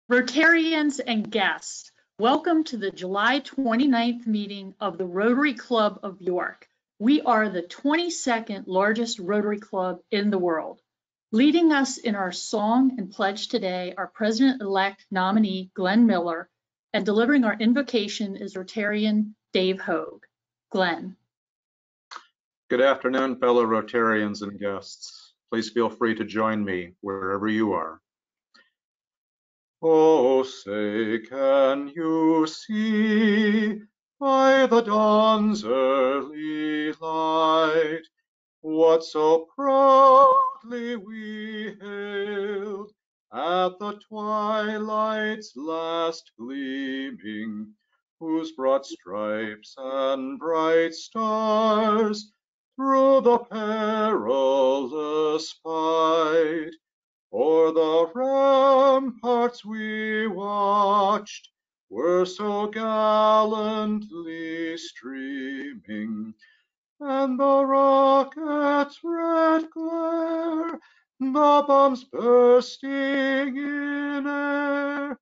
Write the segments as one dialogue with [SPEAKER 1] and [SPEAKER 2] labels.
[SPEAKER 1] Rotarians and guests, welcome to the July 29th meeting of the Rotary Club of York. We are the 22nd largest Rotary Club in the world. Leading us in our song and pledge today are President-elect nominee Glenn Miller, and delivering our invocation is Rotarian Dave Hogue. Glenn.
[SPEAKER 2] Good afternoon, fellow Rotarians and guests. Please feel free to join me wherever you are. Oh, say, can you see by the dawn's early light what so proudly we hailed at the twilight's last gleaming, whose broad stripes and bright stars through the perilous fight o'er the ramparts we watched were so gallantly streaming, and the rocket's red glare, the bombs bursting in air,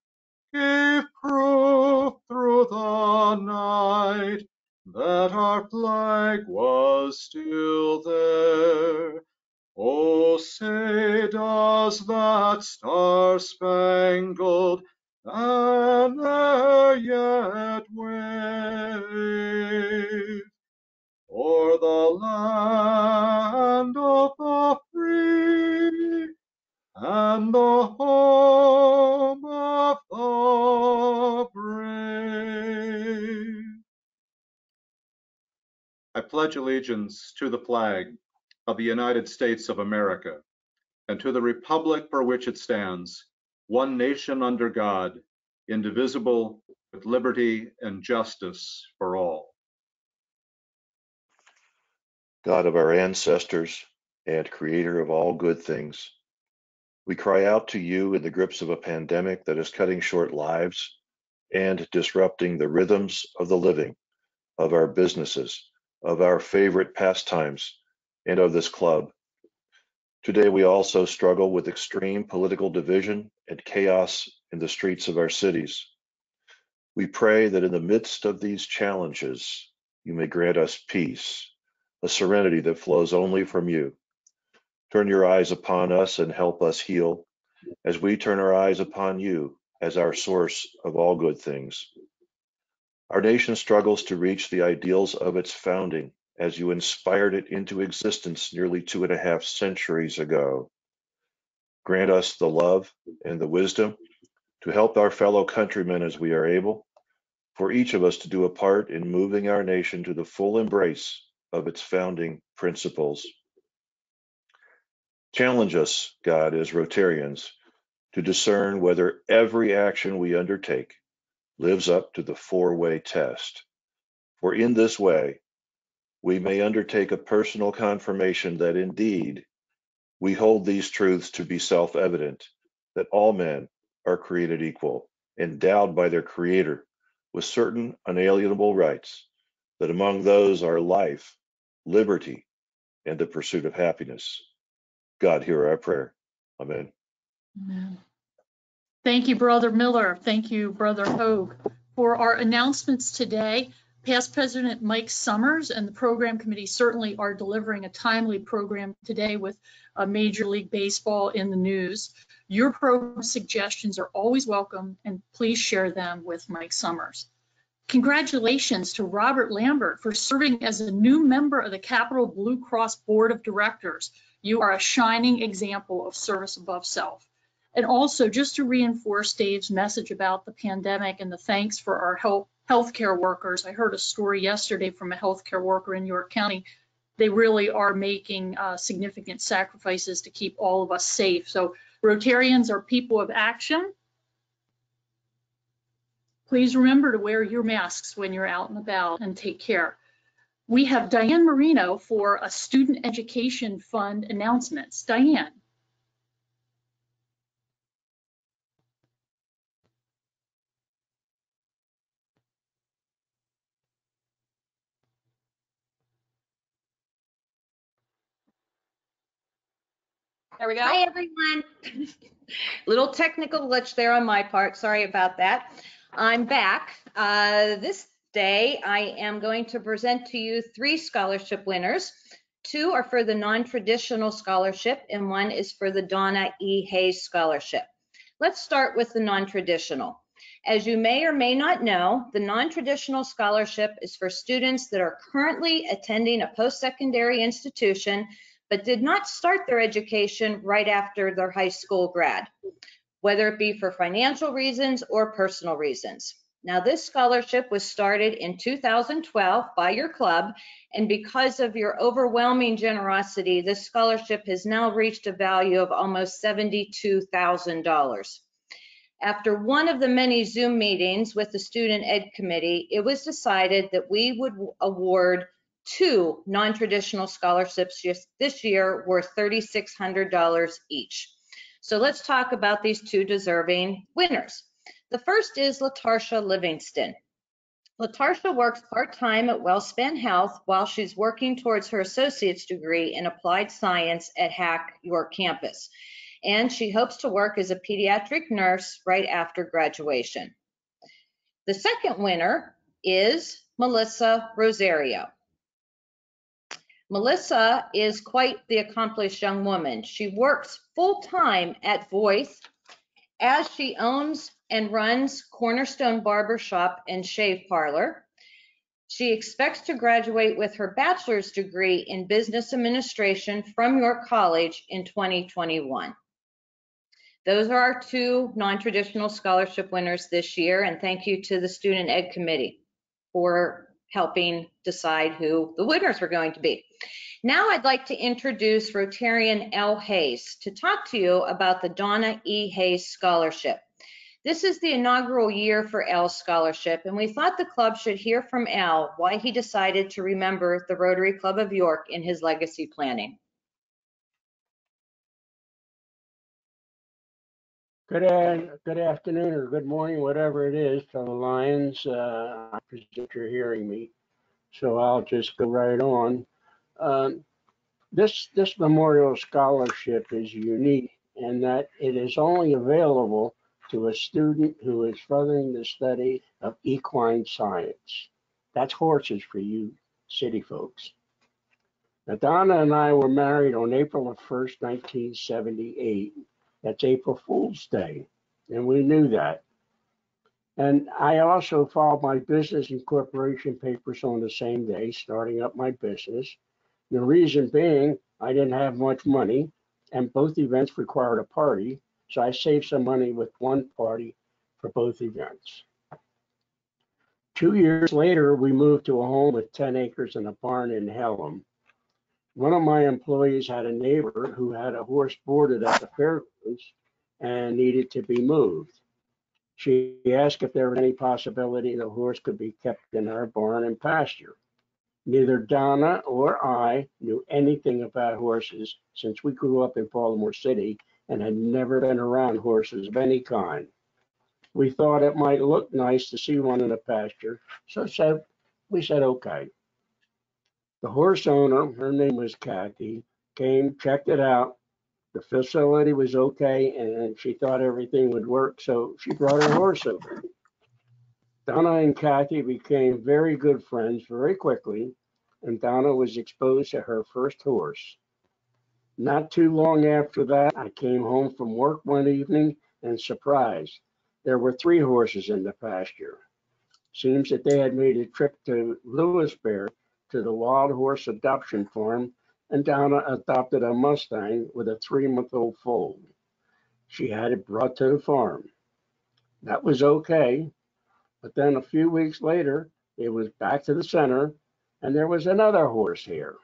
[SPEAKER 2] gave proof through the night that our flag was still there. Oh, say, does that star-spangled banner yet wave o'er the land of the free and the home of the brave? I pledge allegiance to the flag of the United States of America, and to the republic for which it stands, one nation under God, indivisible, with liberty and justice for all.
[SPEAKER 3] God of our ancestors and creator of all good things, we cry out to you in the grips of a pandemic that is cutting short lives and disrupting the rhythms of the living, of our businesses, of our favorite pastimes, and of this club. Today, we also struggle with extreme political division and chaos in the streets of our cities. We pray that in the midst of these challenges, you may grant us peace, a serenity that flows only from you. Turn your eyes upon us and help us heal as we turn our eyes upon you as our source of all good things. Our nation struggles to reach the ideals of its founding as you inspired it into existence nearly 2.5 centuries ago. Grant us the love and the wisdom to help our fellow countrymen as we are able, for each of us to do a part in moving our nation to the full embrace of its founding principles. Challenge us, God, as Rotarians, to discern whether every action we undertake lives up to the four-way test. For in this way, we may undertake a personal confirmation that indeed we hold these truths to be self-evident, that all men are created equal, endowed by their Creator with certain unalienable rights, that among those are life, liberty, and the pursuit of happiness. God, hear our prayer. Amen.
[SPEAKER 1] Amen. Thank you, Brother Miller. Thank you, Brother Hogue. For our announcements today, Past President Mike Summers and the program committee certainly are delivering a timely program today with Major League Baseball in the news. Your program suggestions are always welcome, and please share them with Mike Summers. Congratulations to Robert Lambert for serving as a new member of the Capital Blue Cross Board of Directors. You are a shining example of service above self. And also, just to reinforce Dave's message about the pandemic and the thanks for our healthcare workers, I heard a story yesterday from a healthcare worker in York County. They really are making significant sacrifices to keep all of us safe. So Rotarians are people of action. Please remember to wear your masks when you're out and about, and take care. We have Diane Marino for a Student Education Fund announcements. Diane. There we go.
[SPEAKER 4] Hi, everyone. Little technical glitch there on my part. Sorry about that. I'm back. This day, I am going to present to you 3 scholarship winners. 2 are for the non-traditional scholarship, and 1 is for the Donna E. Hayes Scholarship. Let's start with the non-traditional. As you may or may not know, the non-traditional scholarship is for students that are currently attending a post-secondary institution but did not start their education right after their high school grad, whether it be for financial reasons or personal reasons. Now, this scholarship was started in 2012 by your club, and because of your overwhelming generosity, this scholarship has now reached a value of almost $72,000. After one of the many Zoom meetings with the Student Ed Committee, it was decided that we would award 2 non-traditional scholarships this year worth $3,600 each. So let's talk about these 2 deserving winners. The first is LaTarsha Livingston. LaTarsha works part-time at WellSpan Health while she's working towards her associate's degree in applied science at HAC York campus. And she hopes to work as a pediatric nurse right after graduation. The second winner is Melissa Rosario. Melissa is quite the accomplished young woman. She works full-time at Voice as she owns and runs Cornerstone Barbershop and Shave Parlor. She expects to graduate with her bachelor's degree in business administration from York College in 2021. Those are our 2 non-traditional scholarship winners this year, and thank you to the Student Ed Committee for helping decide who the winners were going to be. Now I'd like to introduce Rotarian L. Hayes to talk to you about the Donna E. Hayes Scholarship. This is the inaugural year for L's scholarship, and we thought the club should hear from L why he decided to remember the Rotary Club of York in his legacy planning.
[SPEAKER 5] Good afternoon or good morning, whatever it is, fellow Lions. I presume you're hearing me, so I'll just go right on. This memorial scholarship is unique in that it is only available to a student who is furthering the study of equine science. That's horses for you city folks. Now, Donna and I were married on April 1st, 1978. That's April Fool's Day, and we knew that. And I also filed my business and corporation papers on the same day, starting up my business. The reason being, I didn't have much money, and both events required a party, so I saved some money with one party for both events. 2 years later, we moved to a home with 10 acres and a barn in Hellam. One of my employees had a neighbor who had a horse boarded at the fairgrounds and needed to be moved. She asked if there was any possibility the horse could be kept in our barn and pasture. Neither Donna or I knew anything about horses since we grew up in Baltimore City and had never been around horses of any kind. We thought it might look nice to see one in the pasture, so we said okay. The horse owner, her name was Kathy, came, checked it out. The facility was okay, and she thought everything would work, so she brought her horse over. Donna and Kathy became very good friends very quickly, and Donna was exposed to her first horse. Not too long after that, I came home from work one evening and surprised, there were 3 horses in the pasture. Seems that they had made a trip to Lewisburg to the Wild Horse Adoption Farm, and Donna adopted a Mustang with a 3-month-old foal. She had it brought to the farm. That was okay, but then a few weeks later, it was back to the center, and there was another horse here.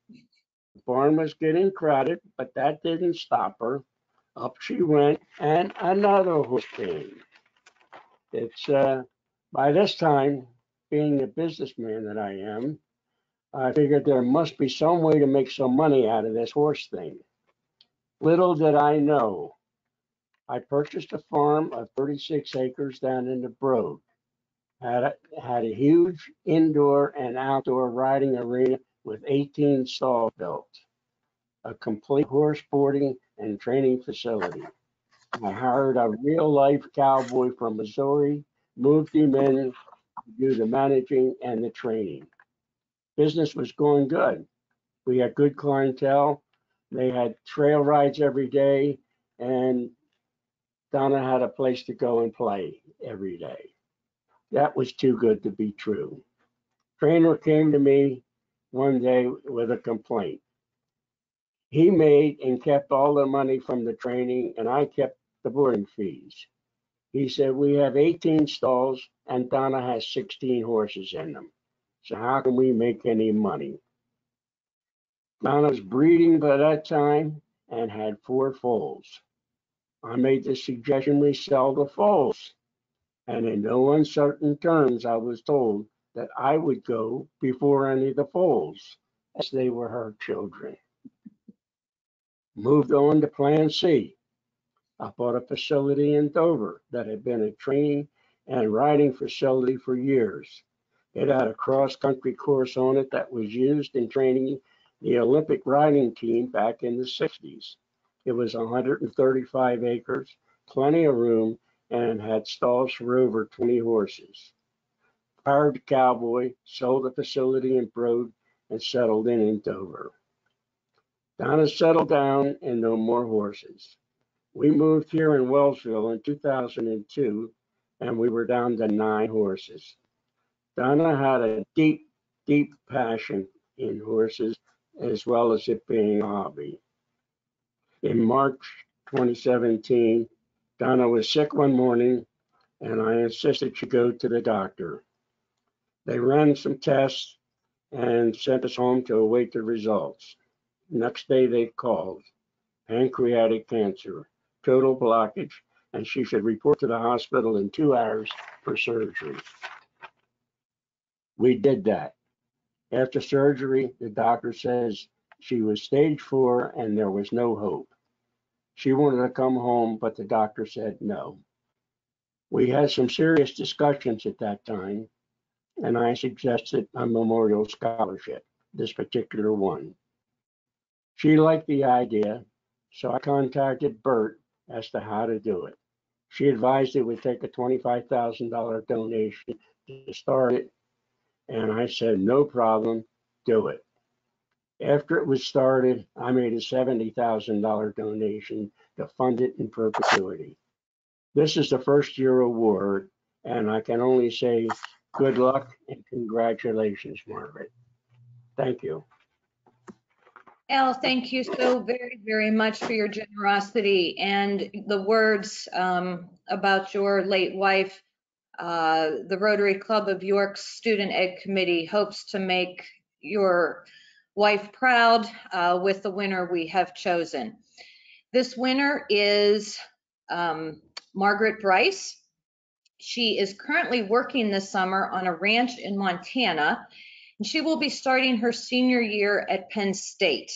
[SPEAKER 5] The barn was getting crowded, but that didn't stop her. Up she went, and another horse came. It's by this time, being the businessman that I am, I figured there must be some way to make some money out of this horse thing. Little did I know, I purchased a farm of 36 acres down in the Broad. Had a huge indoor and outdoor riding arena with 18 stalls built, a complete horse boarding and training facility. I hired a real-life cowboy from Missouri, moved him in to do the managing and the training. Business was going good. We had good clientele. They had trail rides every day, and Donna had a place to go and play every day. That was too good to be true. Trainer came to me one day with a complaint. He made and kept all the money from the training, and I kept the boarding fees. He said, we have 18 stalls and Donna has 16 horses in them. So how can we make any money? Donna was breeding by that time and had 4 foals. I made the suggestion we sell the foals. And in no uncertain terms, I was told that I would go before any of the foals, as they were her children. Moved on to Plan C. I bought a facility in Dover that had been a training and riding facility for years. It had a cross-country course on it that was used in training the Olympic riding team back in the 60s. It was 135 acres, plenty of room, and had stalls for over 20 horses. Hired a cowboy, sold the facility in Broad, and settled in Dover. Donna settled down and no more horses. We moved here in Wellsville in 2002, and we were down to 9 horses. Donna had a deep, deep passion in horses, as well as it being a hobby. In March 2017, Donna was sick one morning, and I insisted she go to the doctor. They ran some tests and sent us home to await the results. Next day they called, pancreatic cancer, total blockage, and she should report to the hospital in 2 hours for surgery. We did that. After surgery, the doctor says she was stage 4 and there was no hope. She wanted to come home, but the doctor said no. We had some serious discussions at that time, and I suggested a memorial scholarship, this particular one. She liked the idea, so I contacted Bert as to how to do it. She advised it would take a $25,000 donation to start it, and I said, no problem, do it. After it was started, I made a $70,000 donation to fund it in perpetuity. This is the first year award, and I can only say good luck and congratulations, Margaret. Thank you.
[SPEAKER 4] Al, thank you so very, very much for your generosity and the words about your late wife. The Rotary Club of York's Student Ed Committee hopes to make your wife proud with the winner we have chosen. This winner is Margaret Bryce. She is currently working this summer on a ranch in Montana, and she will be starting her senior year at Penn State,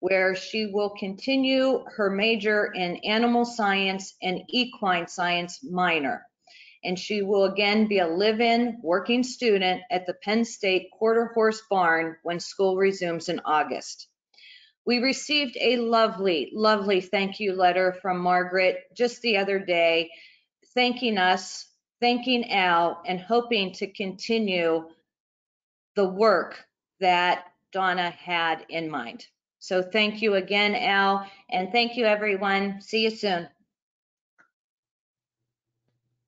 [SPEAKER 4] where she will continue her major in animal science and equine science minor. And she will again be a live-in working student at the Penn State Quarter Horse Barn when school resumes in August. We received a lovely, lovely thank you letter from Margaret just the other day, thanking us, thanking Al, and hoping to continue the work that Donna had in mind. So thank you again, Al, and thank you, everyone. See you soon.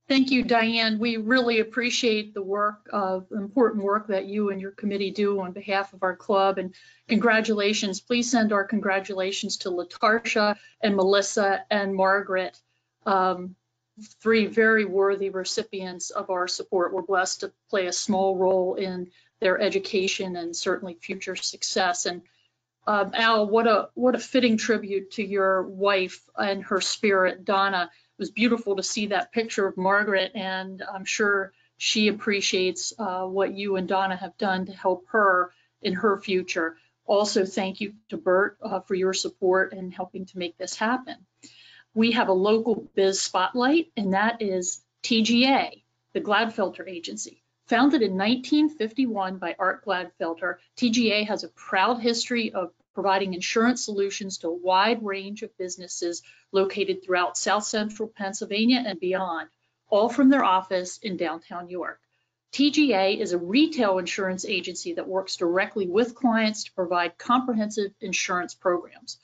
[SPEAKER 1] Thank you, Diane. We really appreciate the work, important work that you and your committee do on behalf of our club, and congratulations. Please send our congratulations to Latarsha and Melissa and Margaret, 3 very worthy recipients of our support. We're blessed to play a small role in their education and certainly future success. And Al, what a fitting tribute to your wife and her spirit, Donna. It was beautiful to see that picture of Margaret, and I'm sure she appreciates what you and Donna have done to help her in her future. Also, thank you to Bert for your support in helping to make this happen. We have a local biz spotlight, and that is TGA, the Gladfelter Agency. Founded in 1951 by Art Gladfelter, TGA has a proud history of providing insurance solutions to a wide range of businesses located throughout South Central Pennsylvania and beyond, all from their office in downtown York. TGA is a retail insurance agency that works directly with clients to provide comprehensive insurance programs.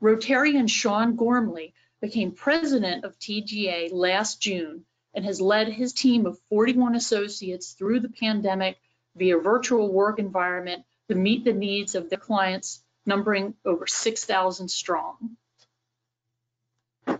[SPEAKER 1] Rotarian Sean Gormley became president of TGA last June and has led his team of 41 associates through the pandemic via virtual work environment to meet the needs of their clients, numbering over 6,000 strong.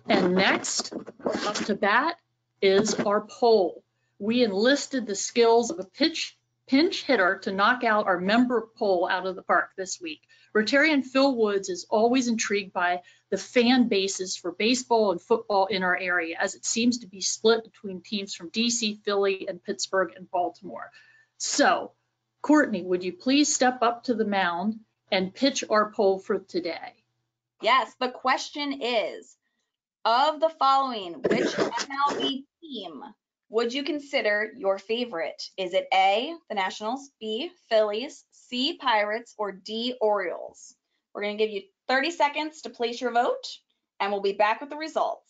[SPEAKER 1] And next, up to bat is our poll. We enlisted the skills of a pinch hitter to knock out our member poll out of the park this week. Rotarian Phil Woods is always intrigued by the fan bases for baseball and football in our area, as it seems to be split between teams from DC, Philly, and Pittsburgh and Baltimore. So, Courtney, would you please step up to the mound and pitch our poll for today?
[SPEAKER 6] Yes, the question is, of the following, which MLB team would you consider your favorite? Is it A, the Nationals, B, Phillies, C, Pirates, or D, Orioles? We're going to give you 30 seconds to place your vote, and we'll be back with the results.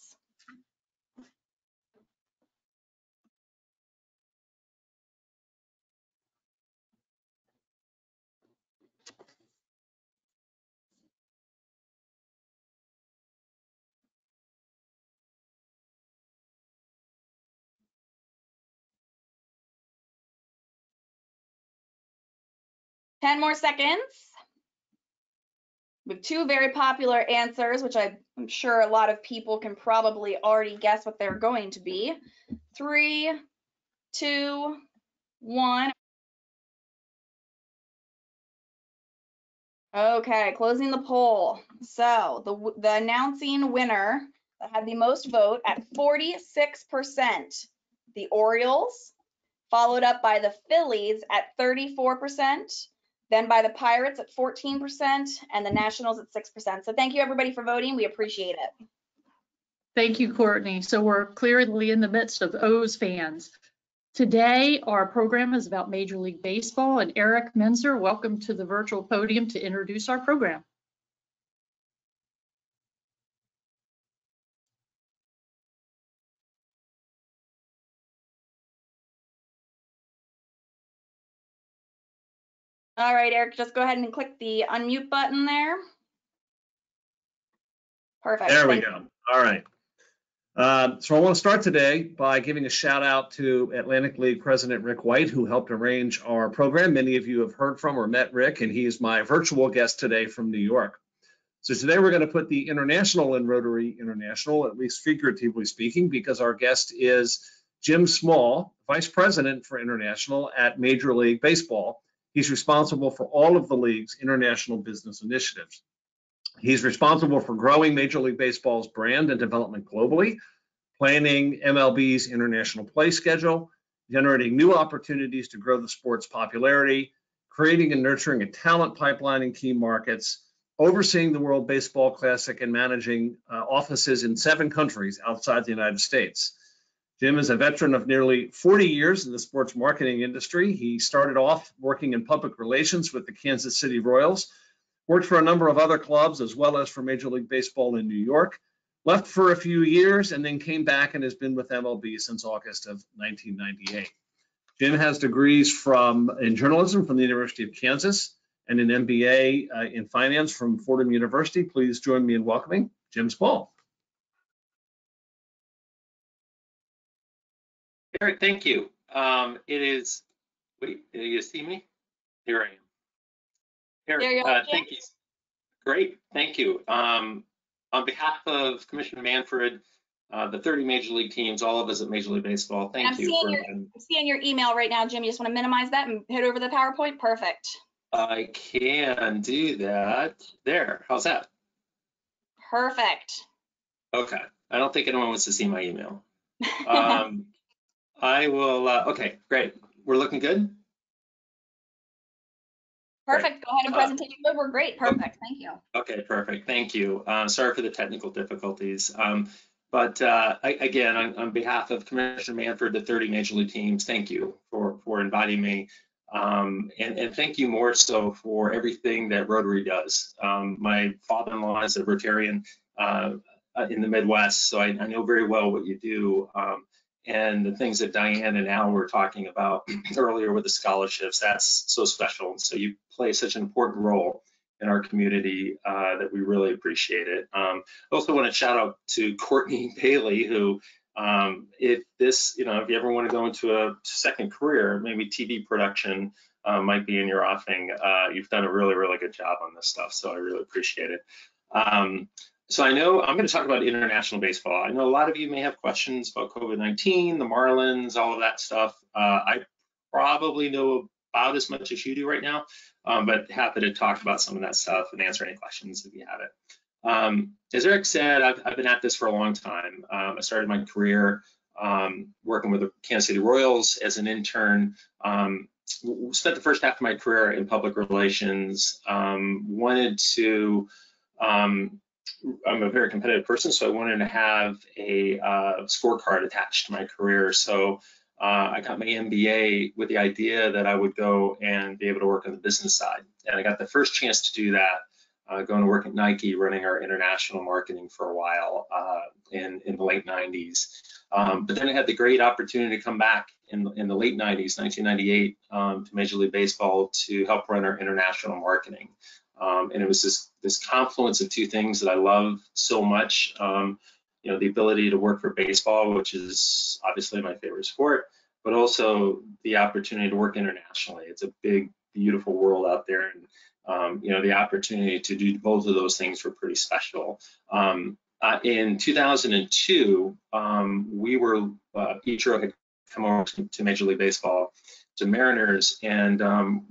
[SPEAKER 6] Ten more seconds. We have two very popular answers, which I'm sure a lot of people can probably already guess what they're going to be. 3, 2, 1. Okay, closing the poll. So the announcing winner that had the most vote at 46%, the Orioles, followed up by the Phillies at 34%, then by the Pirates at 14%, and the Nationals at 6%. So thank you everybody for voting. We appreciate it.
[SPEAKER 1] Thank you, Courtney. So we're clearly in the midst of O's fans. Today, our program is about Major League Baseball, and Eric Menzer, welcome to the virtual podium to introduce our program.
[SPEAKER 6] All right, Eric, just go ahead and click the unmute button there. Perfect.
[SPEAKER 7] There we go. All right. So I want to start today by giving a shout out to Atlantic League President Rick White, who helped arrange our program. Many of you have heard from or met Rick, and he's my virtual guest today from New York. So today we're going to put the International in Rotary International, at least figuratively speaking, because our guest is Jim Small, Vice President for International at Major League Baseball. He's responsible for all of the league's international business initiatives. He's responsible for growing Major League Baseball's brand and development globally, planning MLB's international play schedule, generating new opportunities to grow the sport's popularity, creating and nurturing a talent pipeline in key markets, overseeing the World Baseball Classic, and managing offices in 7 countries outside the United States. Jim is a veteran of nearly 40 years in the sports marketing industry. He started off working in public relations with the Kansas City Royals, worked for a number of other clubs as well as for Major League Baseball in New York, left for a few years, and then came back and has been with MLB since August of 1998. Jim has degrees in journalism from the University of Kansas and an MBA in finance from Fordham University. Please join me in welcoming Jim Small.
[SPEAKER 8] Eric, thank you. Wait, do you see me? Here I am. Eric,
[SPEAKER 6] There you are,
[SPEAKER 8] thank you. Great, thank you. On behalf of Commissioner Manfred, the 30 Major League teams, all of us at Major League Baseball, thank you.
[SPEAKER 6] I'm seeing your email right now, Jim. You just want to minimize that and hit over the PowerPoint? Perfect.
[SPEAKER 8] I can do that. There, how's that?
[SPEAKER 6] Perfect.
[SPEAKER 8] Okay, I don't think anyone wants to see my email. I will, okay, great. We're looking good?
[SPEAKER 6] Perfect. Go ahead and presentation mode. We're great. Perfect. Thank you.
[SPEAKER 8] Okay, perfect. Thank you. Sorry for the technical difficulties. But again, on behalf of Commissioner Manfred, the 30 Major League teams, thank you for inviting me And thank you more so for everything that Rotary does. My father-in-law is a Rotarian in the Midwest, so I know very well what you do. And the things that Diane and Al were talking about earlier with the scholarships, that's so special. So you play such an important role in our community that we really appreciate it. I also want to shout out to Courtney Bailey, who if you ever want to go into a second career, maybe TV production might be in your offing. You've done a really, really good job on this stuff, so I really appreciate it. So I know I'm going to talk about international baseball. I know a lot of you may have questions about COVID-19, the Marlins, all of that stuff. I probably know about as much as you do right now, but happy to talk about some of that stuff and answer any questions if you have it. As Eric said, I've been at this for a long time. I started my career working with the Kansas City Royals as an intern. Spent the first half of my career in public relations. I'm a very competitive person, so I wanted to have a scorecard attached to my career. So I got my MBA with the idea that I would go and be able to work on the business side. And I got the first chance to do that, going to work at Nike, running our international marketing for a while in the late 90s. But then I had the great opportunity to come back in the late 90s, 1998, to Major League Baseball to help run our international marketing. And it was this confluence of two things that I love so much. The ability to work for baseball, which is obviously my favorite sport, but also the opportunity to work internationally. It's a big, beautiful world out there. And, the opportunity to do both of those things were pretty special. In 2002, Ichiro had come over to Major League Baseball, to Mariners, and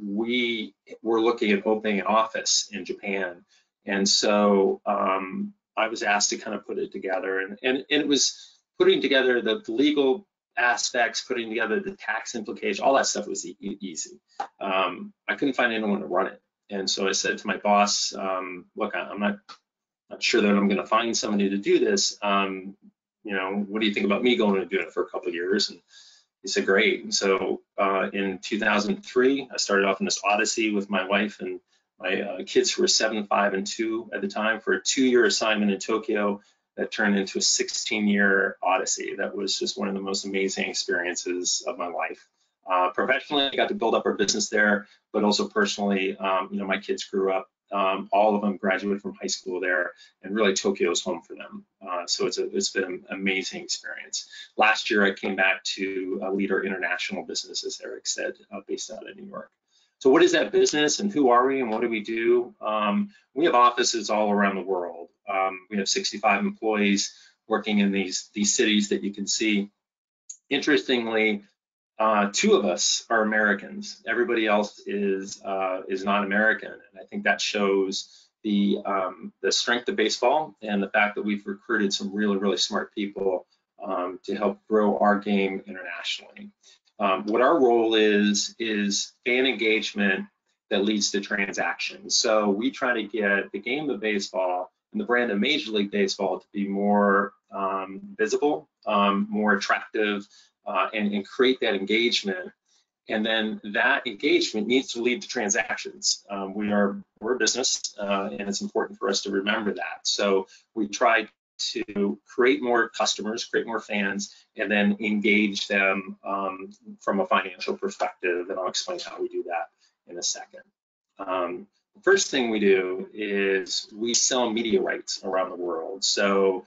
[SPEAKER 8] we were looking at opening an office in Japan. And so I was asked to kind of put it together, and it was putting together the legal aspects, putting together the tax implications, all that stuff was easy. I couldn't find anyone to run it. And so I said to my boss, look, I'm not sure that I'm going to find somebody to do this. What do you think about me going and doing it for a couple of years? And he said, great. And so in 2003, I started off in this odyssey with my wife and my kids, who were 7, 5, and 2 at the time, for a 2-year assignment in Tokyo that turned into a 16-year odyssey. That was just one of the most amazing experiences of my life. Professionally, I got to build up our business there, but also personally, my kids grew up. All of them graduated from high school there, and really Tokyo is home for them. So it's been an amazing experience. Last year, I came back to lead our international business, as Eric said, based out of New York. So what is that business, and who are we, and what do we do? We have offices all around the world. We have 65 employees working in these cities that you can see. Interestingly, 2 of us are Americans. Everybody else is not American, and I think that shows the strength of baseball and the fact that we've recruited some really, really smart people to help grow our game internationally. What our role is fan engagement that leads to transactions. So we try to get the game of baseball and the brand of Major League Baseball to be more visible, more attractive, and create that engagement. And then that engagement needs to lead to transactions. We're a business, and it's important for us to remember that. So we try to create more customers, create more fans, and then engage them from a financial perspective. And I'll explain how we do that in a second. The first thing we do is we sell media rights around the world. So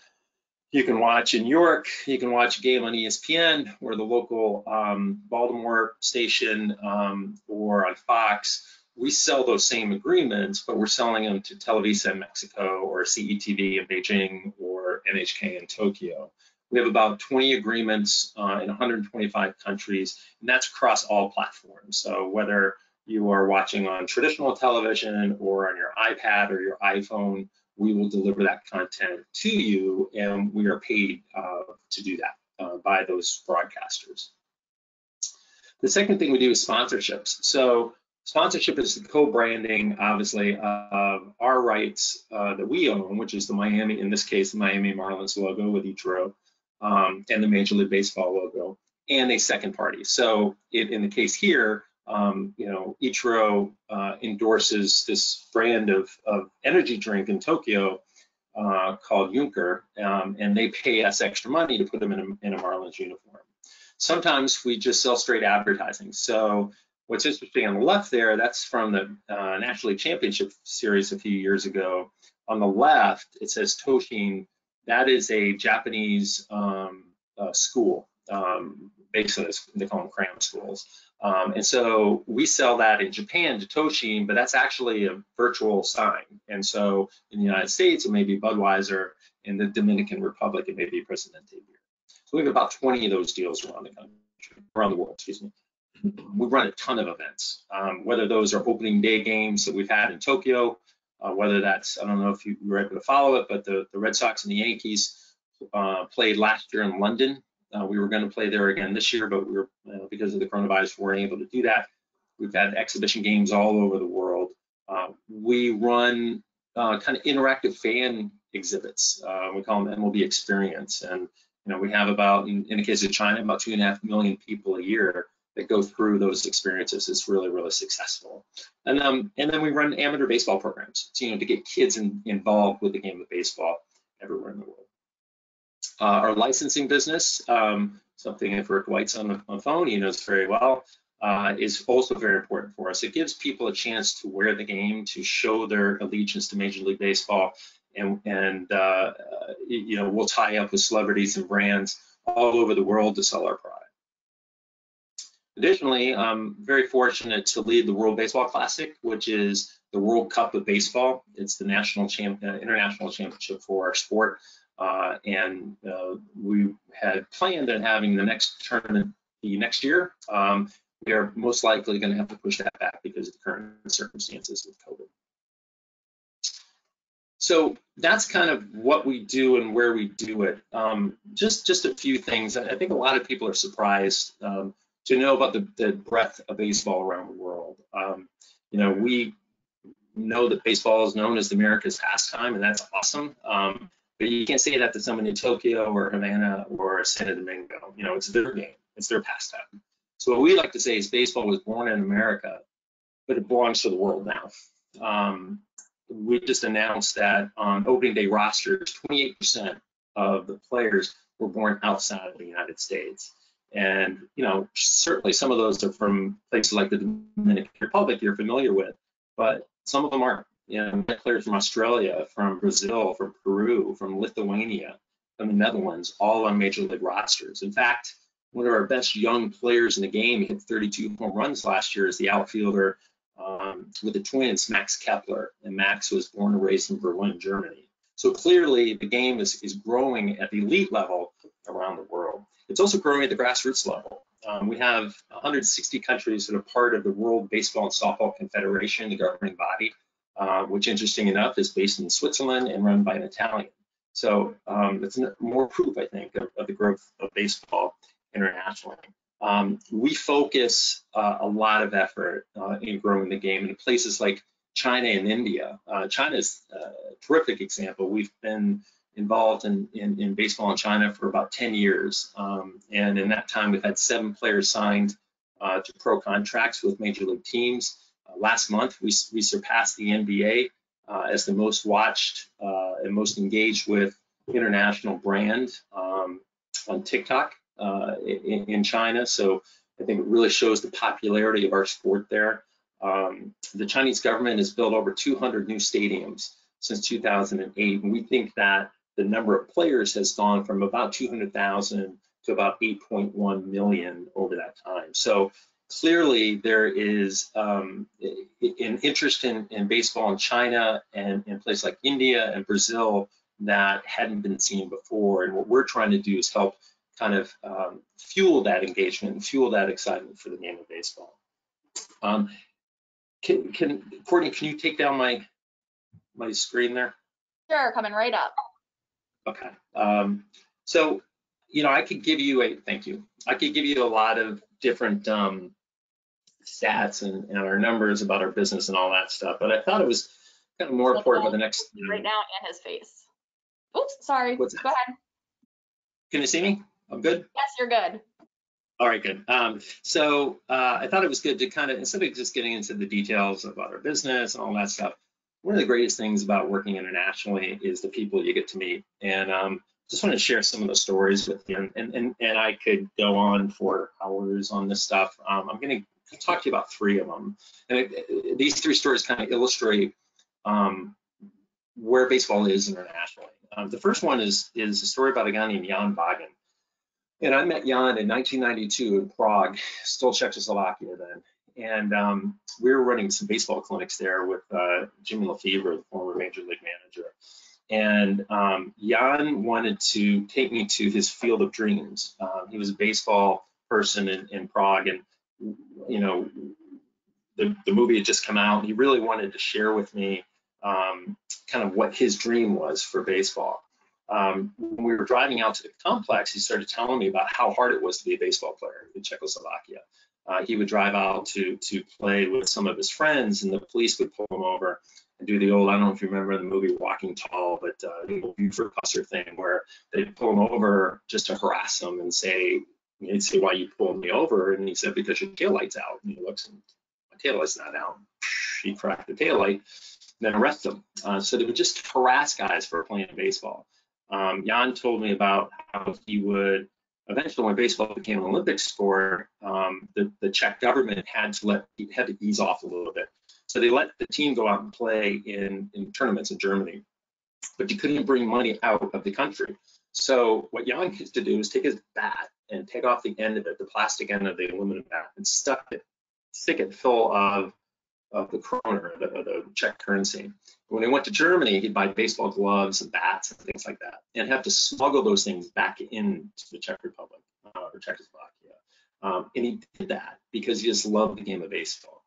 [SPEAKER 8] you can watch in New York, you can watch a game on ESPN or the local Baltimore station or on Fox. We sell those same agreements, but we're selling them to Televisa in Mexico or CETV in Beijing or NHK in Tokyo. We have about 20 agreements in 125 countries, and that's across all platforms. So whether you are watching on traditional television or on your iPad or your iPhone, we will deliver that content to you, and we are paid to do that by those broadcasters. The second thing we do is sponsorships. So sponsorship is the co-branding, obviously, of our rights that we own, which is the Miami, in this case, the Miami Marlins logo with Ichiro, and the Major League Baseball logo, and a second party. So in the case here, Ichiro endorses this brand of energy drink in Tokyo called Junker, and they pay us extra money to put them in a Marlins uniform. Sometimes we just sell straight advertising. So what's interesting on the left there, that's from the National League Championship Series a few years ago. On the left, it says Toshin. That is a Japanese school. Basically, they call them cram schools. And so we sell that in Japan to Toshin, but that's actually a virtual sign. And so in the United States, it may be Budweiser. In the Dominican Republic, it may be Presidente beer. So we have about 20 of those deals around the country, around the world, excuse me. We run a ton of events, whether those are opening day games that we've had in Tokyo, whether that's, I don't know if you were able to follow it, but the Red Sox and the Yankees played last year in London. We were going to play there again this year, but we were, because of the coronavirus, we weren't able to do that. We've had exhibition games all over the world. We run kind of interactive fan exhibits. We call them MLB Experience. And we have about, in the case of China, about 2.5 million people a year that go through those experiences. It's really, really successful. And then we run amateur baseball programs, to get kids involved with the game of baseball everywhere in the world. Our licensing business, something if Rick White's on the phone, he knows very well, is also very important for us. It gives people a chance to wear the game, to show their allegiance to Major League Baseball, and we'll tie up with celebrities and brands all over the world to sell our product. Additionally, I'm very fortunate to lead the World Baseball Classic, which is the World Cup of Baseball. It's the international championship for our sport. And we had planned on having the next tournament the next year. We are most likely going to have to push that back because of the current circumstances with COVID. So that's kind of what we do and where we do it. Just a few things. I think a lot of people are surprised to know about the breadth of baseball around the world. We know that baseball is known as America's pastime, and that's awesome. But you can't say that to someone in Tokyo or Havana or Santo Domingo. It's their game, it's their pastime. So what we like to say is baseball was born in America, but it belongs to the world now. We just announced that on opening day rosters, 28% of the players were born outside of the United States. And, certainly some of those are from places like the Dominican Republic you're familiar with, but some of them aren't. Players from Australia, from Brazil, from Peru, from Lithuania, from the Netherlands, all on Major League rosters. In fact, one of our best young players in the game hit 32 home runs last year as the outfielder with the Twins, Max Kepler. And Max was born and raised in Berlin, Germany. So clearly the game is growing at the elite level around the world. It's also growing at the grassroots level. We have 160 countries that are part of the World Baseball and Softball Confederation, the governing body, which, interesting enough, is based in Switzerland and run by an Italian. So it's more proof, I think, of the growth of baseball internationally. We focus a lot of effort in growing the game in places like China and India. China's a terrific example. We've been involved in baseball in China for about 10 years. And in that time, we've had 7 players signed to pro contracts with major league teams. Last month, we surpassed the NBA as the most watched and most engaged with international brand on TikTok in China. So I think it really shows the popularity of our sport there. The Chinese government has built over 200 new stadiums since 2008, and we think that the number of players has gone from about 200,000 to about 8.1 million over that time. So clearly there is an interest in baseball in China and in places like India and Brazil that hadn't been seen before. And what we're trying to do is help kind of fuel that engagement and fuel that excitement for the game of baseball. Courtney, can you take down my screen there?
[SPEAKER 6] Sure, coming right up.
[SPEAKER 8] Okay. So, I could give you thank you. I could give you a lot of different stats and our numbers about our business and all that stuff, but I thought it was kind of more important with the next.
[SPEAKER 6] Right now, and his face. Oops, sorry.
[SPEAKER 8] What's that?
[SPEAKER 6] Go ahead.
[SPEAKER 8] Can you see me? I'm good?
[SPEAKER 6] Yes, you're good.
[SPEAKER 8] All right, good. So I thought it was good to kind of, instead of just getting into the details about our business and all that stuff, one of the greatest things about working internationally is the people you get to meet. And just want to share some of the stories with you. And I could go on for hours on this stuff. I'm going to talk to you about three of them. And these three stories kind of illustrate where baseball is internationally. The first one is a story about a guy named Jan Bagen. And I met Jan in 1992 in Prague, still Czechoslovakia then. And we were running some baseball clinics there with Jimmy Lefebvre, the former Major League manager. And Jan wanted to take me to his field of dreams. He was a baseball person in Prague, and you know, the movie had just come out. And he really wanted to share with me kind of what his dream was for baseball. When we were driving out to the complex, he started telling me about how hard it was to be a baseball player in Czechoslovakia. He would drive out to play with some of his friends, and the police would pull him over and do the old, I don't know if you remember the movie Walking Tall, but the old Buford thing where they'd pull him over just to harass him and say, he'd say, why you pulled me over? And he said, because your taillight's out. And he looks, and my taillight's not out. He cracked the taillight, then arrest them. So they would just harass guys for playing baseball. Jan told me about how he would eventually, when baseball became an Olympic sport, the Czech government had to ease off a little bit. So they let the team go out and play in tournaments in Germany, but you couldn't bring money out of the country. So what Jan used to do is take his bat and take off the end of it, the plastic end of the aluminum bat, and stick it full of the kroner, the Czech currency. When he went to Germany, he'd buy baseball gloves and bats and things like that, and have to smuggle those things back into the Czech Republic or Czechoslovakia. And he did that because he just loved the game of baseball.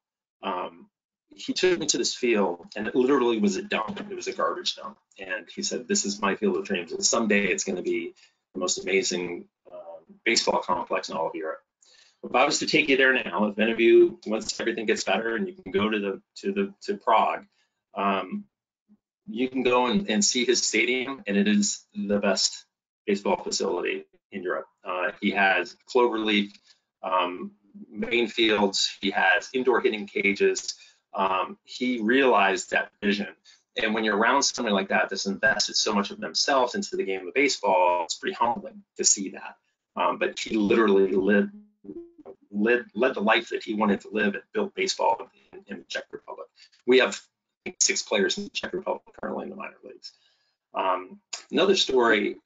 [SPEAKER 8] He took me to this field, and it literally was a dump. It was a garbage dump. And he said, this is my field of dreams, and someday it's going to be the most amazing baseball complex in all of Europe. If I was to take you there now, if any of you, once everything gets better and you can go to Prague, you can go and see his stadium, and it is the best baseball facility in Europe. He has cloverleaf main fields. He has indoor hitting cages. He realized that vision. And when you're around somebody like that that's invested so much of themselves into the game of baseball, it's pretty humbling to see that. But he literally led the life that he wanted to live and built baseball in the Czech Republic. We have 6 players in the Czech Republic currently in the minor leagues. Another story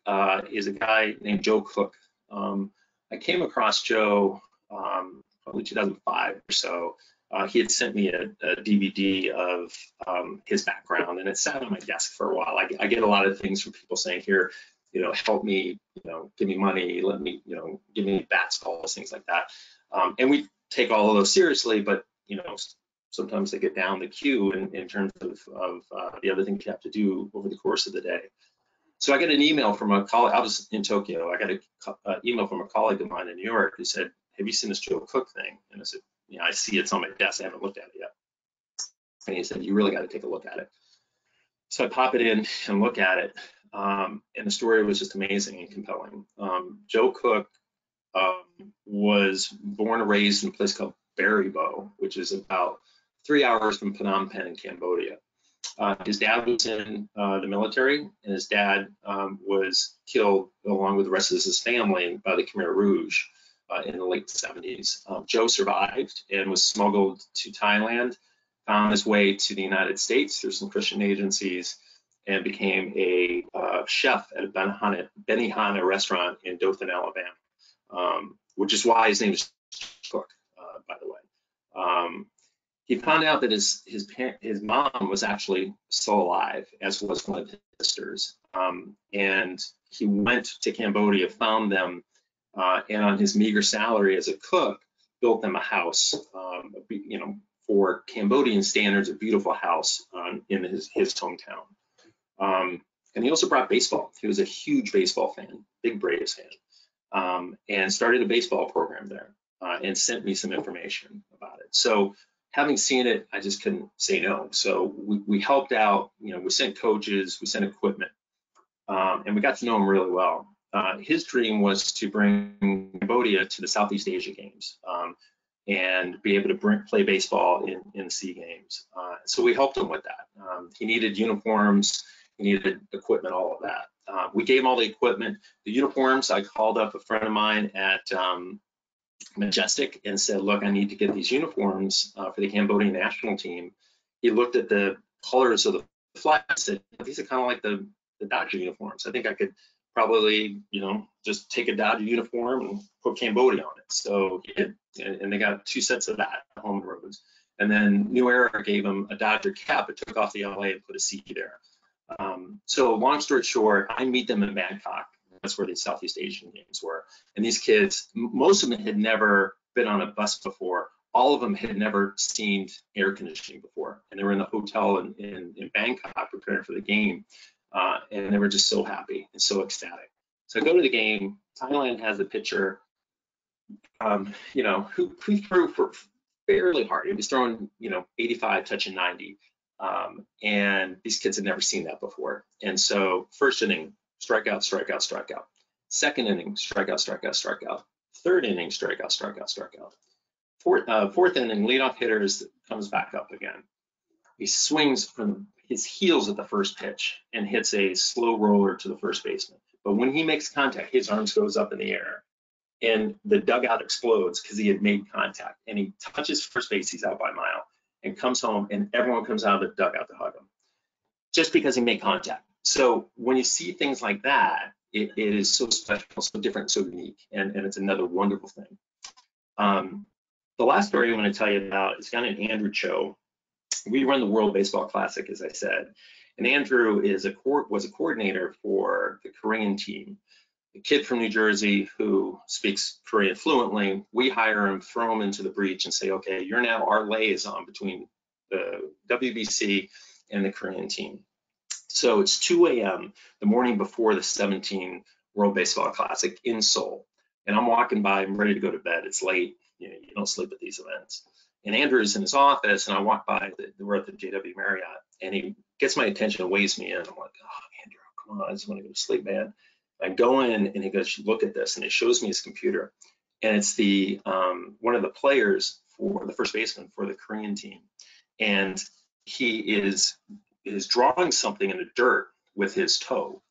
[SPEAKER 8] is a guy named Joe Cook. I came across Joe probably 2005 or so. He had sent me a DVD of his background, and it sat on my desk for a while. I get a lot of things from people saying, here, help me, give me money, let me, give me bats, balls, things like that. And we take all of those seriously, but, sometimes they get down the queue in terms of the other things you have to do over the course of the day. So I got an email from a colleague. I was in Tokyo. I got an email from a colleague of mine in New York who said, have you seen this Joe Cook thing? And I said, I see it's on my desk. I haven't looked at it yet. And he said, you really got to take a look at it. So I pop it in and look at it. And the story was just amazing and compelling. Joe Cook was born and raised in a place called Baribo, which is about 3 hours from Phnom Penh in Cambodia. His dad was in the military, and his dad was killed along with the rest of his family by the Khmer Rouge in the late 70s. Joe survived and was smuggled to Thailand, found his way to the United States through some Christian agencies, and became a chef at a Benihana restaurant in Dothan, Alabama, which is why his name is Cook, by the way. He found out that his mom was actually still alive, as was one of his sisters. And he went to Cambodia, found them, and on his meager salary as a cook, built them a house, for Cambodian standards, a beautiful house in his hometown. And he also brought baseball. He was a huge baseball fan, big Braves fan, and started a baseball program there and sent me some information about it. So having seen it, I just couldn't say no. So we helped out, we sent coaches, we sent equipment, and we got to know him really well. his dream was to bring Cambodia to the Southeast Asia Games and be able to play baseball in the SEA Games. So we helped him with that. He needed uniforms, he needed equipment, all of that. We gave him all the equipment. The uniforms, I called up a friend of mine at Majestic and said, look, I need to get these uniforms for the Cambodian national team. He looked at the colors of the flag and said, these are kind of like the Dodger uniforms. I think I could probably, just take a Dodger uniform and put Cambodia on it. So he did, and they got 2 sets of that, home and roads. And then New Era gave him a Dodger cap, but took off the LA and put a C there. So long story short, I meet them in Bangkok. That's where the Southeast Asian Games were. And these kids, most of them had never been on a bus before. All of them had never seen air conditioning before. And they were in the hotel in Bangkok preparing for the game. And they were just so happy and so ecstatic. So I go to the game. Thailand has a pitcher, who threw for fairly hard. He was throwing, 85, touching 90. And these kids had never seen that before. And so first inning, strikeout, strikeout, strikeout. Second inning, strikeout, strikeout, strikeout. Third inning, strikeout, strikeout, strikeout. Fourth inning, leadoff hitter comes back up again. He swings from his heels at the first pitch and hits a slow roller to the first baseman. But when he makes contact, his arms goes up in the air and the dugout explodes because he had made contact. And he touches first base, he's out by a mile, and comes home, and everyone comes out of the dugout to hug him just because he made contact. So when you see things like that, it is so special, so different, so unique, and it's another wonderful thing. The last story I'm going to tell you about is a guy named Andrew Cho. We run the World Baseball Classic, as I said, and Andrew was a coordinator for the Korean team. A kid from New Jersey who speaks Korean fluently. We hire him, throw him into the breach, and say, okay, you're now our liaison between the WBC and the Korean team. So it's 2 a.m. the morning before the 17 World Baseball Classic in Seoul. And I'm walking by, I'm ready to go to bed. It's late, you don't sleep at these events. And Andrew's in his office, and I walk by, we're at the JW Marriott, and he gets my attention and waves me in. I'm like, oh, Andrew, come on, I just want to go to sleep, man. I go in, and he goes, look at this, and he shows me his computer. And it's the one of the players for the first baseman for the Korean team. And he is drawing something in the dirt with his toe.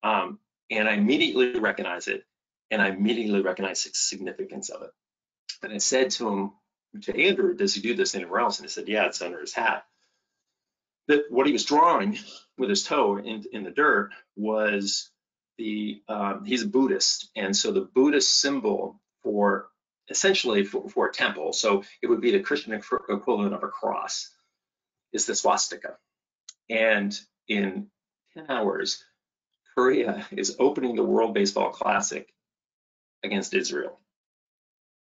[SPEAKER 8] And I immediately recognize it, and I immediately recognize the significance of it. And I said to Andrew, does he do this anywhere else? And he said, yeah, it's under his hat. That what he was drawing with his toe in the dirt was he's a Buddhist. And so the Buddhist symbol for essentially for a temple, so it would be the Christian equivalent of a cross, is the swastika. And in 10 hours, Korea is opening the World Baseball Classic against Israel.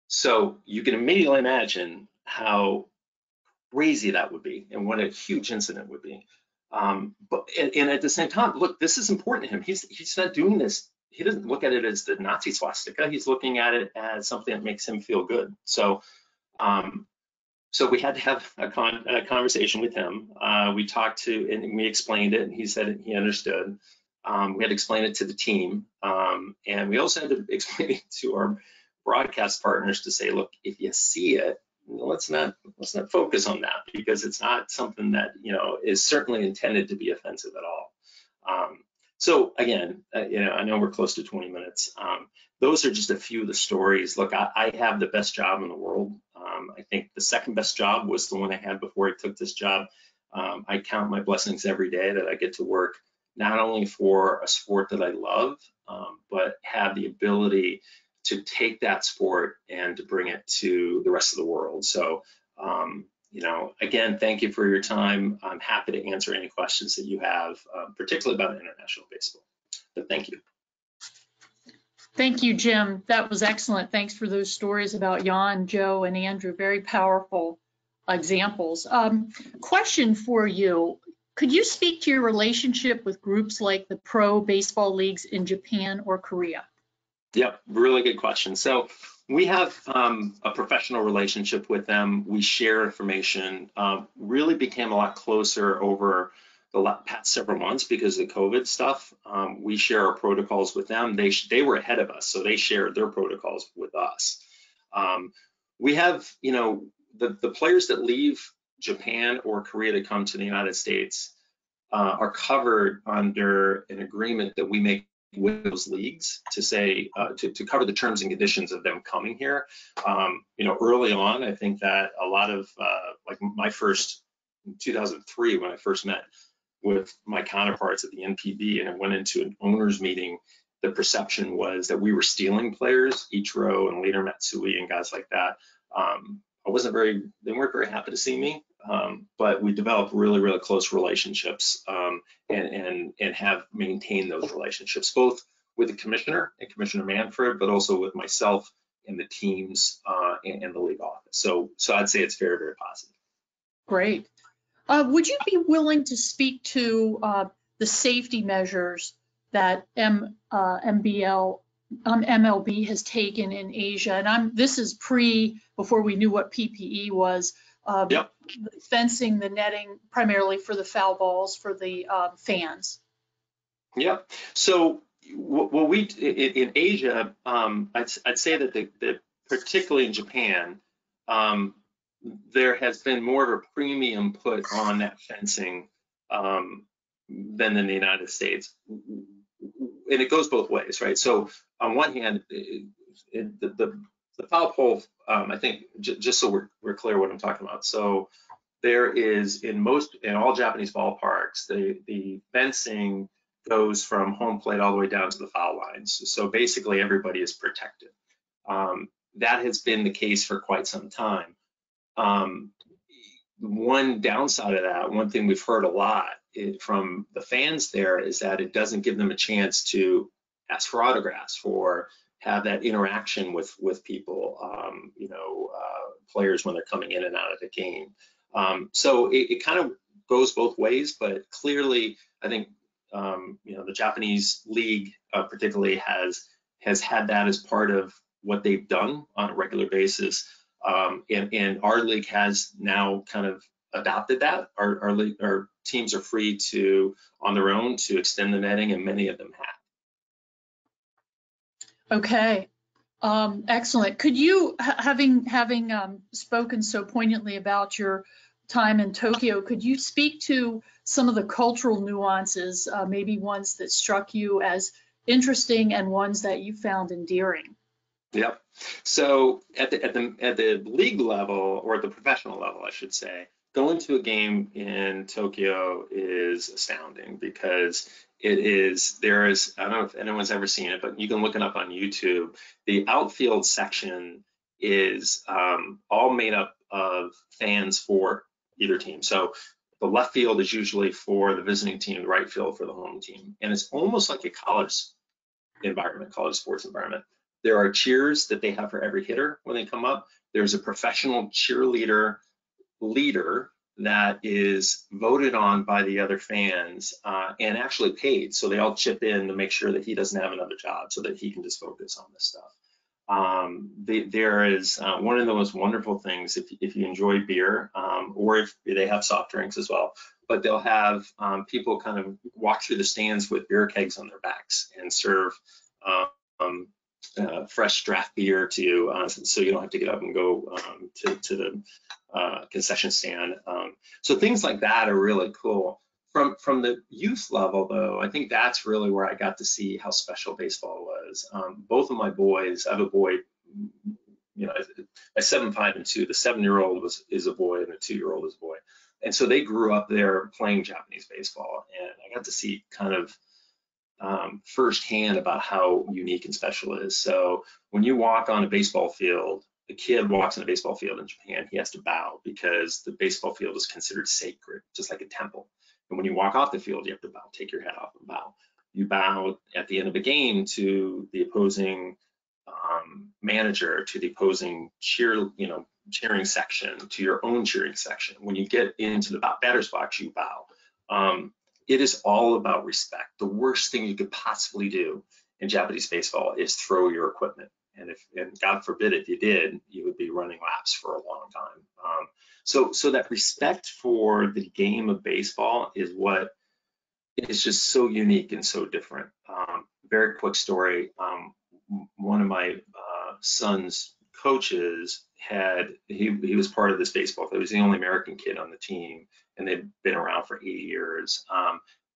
[SPEAKER 8] So you can immediately imagine how crazy that would be and what a huge incident would be. But at the same time, look, this is important to him. He's not doing this. He doesn't look at it as the Nazi swastika. He's looking at it as something that makes him feel good. So we had to have a conversation with him. We talked and we explained it, and he said he understood. We had to explain it to the team, and we also had to explain it to our broadcast partners to say, look, if you see it, let's not focus on that, because it's not something that is certainly intended to be offensive at all. So again, I know we're close to 20 minutes. Those are just a few of the stories. Look, I have the best job in the world. I think the second best job was the one I had before I took this job. I count my blessings every day that I get to work not only for a sport that I love, but have the ability to take that sport and to bring it to the rest of the world. So, again, thank you for your time. I'm happy to answer any questions that you have, particularly about international baseball. But thank you.
[SPEAKER 1] Thank you, Jim. That was excellent. Thanks for those stories about Jan, Joe, and Andrew. Very powerful examples. Question for you. Could you speak to your relationship with groups like the pro baseball leagues in Japan or Korea?
[SPEAKER 8] Yep, really good question. So we have a professional relationship with them. We share information, really became a lot closer over the past several months because of the COVID stuff. We share our protocols with them. They were ahead of us, so they shared their protocols with us. We have, you know, the players that leave Japan or Korea to come to the United States are covered under an agreement that we make with those leagues to say to cover the terms and conditions of them coming here. You know, early on, I think that a lot of like my first in 2003 when I first met with my counterparts at the NPB and I went into an owners meeting, the perception was that we were stealing players, Ichiro and later Matsui and guys like that. They weren't very happy to see me, but we developed really, really close relationships and have maintained those relationships, both with the commissioner and Commissioner Manfred, but also with myself and the teams and the league office. So I'd say it's very, very positive.
[SPEAKER 1] Great. Would you be willing to speak to the safety measures that MLB has taken in Asia? And this is before we knew what PPE was.
[SPEAKER 8] Yep.
[SPEAKER 1] Fencing, the netting, primarily for the foul balls for the fans.
[SPEAKER 8] Yeah. So what we in Asia, I'd say that particularly in Japan, there has been more of a premium put on that fencing than in the United States. And it goes both ways, right? So on one hand, the foul pole, I think, just so we're clear what I'm talking about. So there is in all Japanese ballparks, the fencing goes from home plate all the way down to the foul lines. So basically everybody is protected. That has been the case for quite some time. One downside of that, one thing we've heard a lot from the fans there is that it doesn't give them a chance to ask for autographs or have that interaction with people, players when they're coming in and out of the game. So it kind of goes both ways, but clearly I think the Japanese league particularly has had that as part of what they've done on a regular basis. And our league has now kind of adopted that. Our teams are free to, on their own, to extend the netting, and many of them have.
[SPEAKER 1] Okay, excellent. Could you, having spoken so poignantly about your time in Tokyo, could you speak to some of the cultural nuances, maybe ones that struck you as interesting and ones that you found endearing?
[SPEAKER 8] Yep. So at the league level, or at the professional level, I should say, going to a game in Tokyo is astounding because I don't know if anyone's ever seen it, but you can look it up on YouTube. The outfield section is all made up of fans for either team. So the left field is usually for the visiting team, the right field for the home team. And it's almost like a college sports environment. There are cheers that they have for every hitter when they come up. There's a professional cheerleader leader that is voted on by the other fans and actually paid. So they all chip in to make sure that he doesn't have another job so that he can just focus on this stuff. There is one of the most wonderful things if you enjoy beer or if they have soft drinks as well, but they'll have people kind of walk through the stands with beer kegs on their backs and serve fresh draft beer to you, so you don't have to get up and go to the concession stand. So things like that are really cool. From the youth level, though, I think that's really where I got to see how special baseball was. Both of my boys, I have a boy, at 7, 5, and 2. The 7-year-old is a boy, and the 2-year-old is a boy, and so they grew up there playing Japanese baseball, and I got to see kind of firsthand about how unique and special it is. So when you walk on a baseball field, the kid walks on a baseball field in Japan, he has to bow because the baseball field is considered sacred, just like a temple. And when you walk off the field, you have to bow, take your hat off and bow. You bow at the end of a game to the opposing manager, to the opposing cheering section, to your own cheering section. When you get into the batter's box, you bow. It is all about respect. The worst thing you could possibly do in Japanese baseball is throw your equipment. And God forbid if you did, you would be running laps for a long time. So that respect for the game of baseball is what is just so unique and so different. Very quick story. One of my son's coaches he was part of this baseball. He was the only American kid on the team, and they'd been around for 80 years.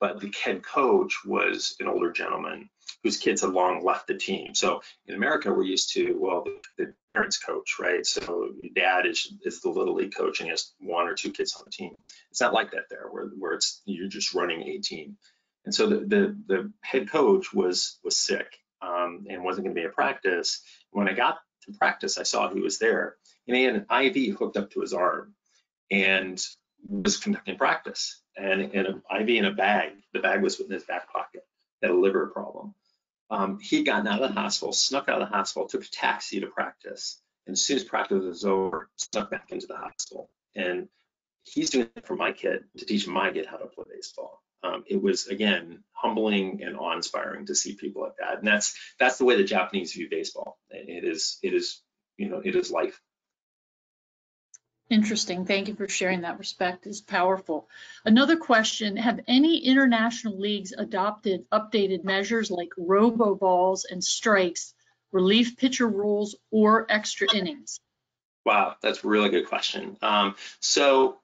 [SPEAKER 8] But the head coach was an older gentleman whose kids had long left the team. So in America, we're used to, well, the parents coach, right? So your dad is the little league coach and he has 1 or 2 kids on the team. It's not like that there, where it's you're just running a team. And so the head coach was sick and wasn't going to be at practice. When I got to practice, I saw he was there, and he had an IV hooked up to his arm and was conducting practice, and an IV in a bag. The bag was in his back pocket. Had a liver problem. He'd gotten out of the hospital, snuck out of the hospital, took a taxi to practice, and as soon as practice was over, snuck back into the hospital. And he's doing it for my kid, to teach my kid how to play baseball. It was, again, humbling and awe-inspiring to see people like that. And that's the way the Japanese view baseball. It is life.
[SPEAKER 1] Interesting. Thank you for sharing that. Respect is powerful. Another question, have any international leagues adopted updated measures like robo-balls and strikes, relief pitcher rules, or extra innings?
[SPEAKER 8] Wow, that's a really good question. So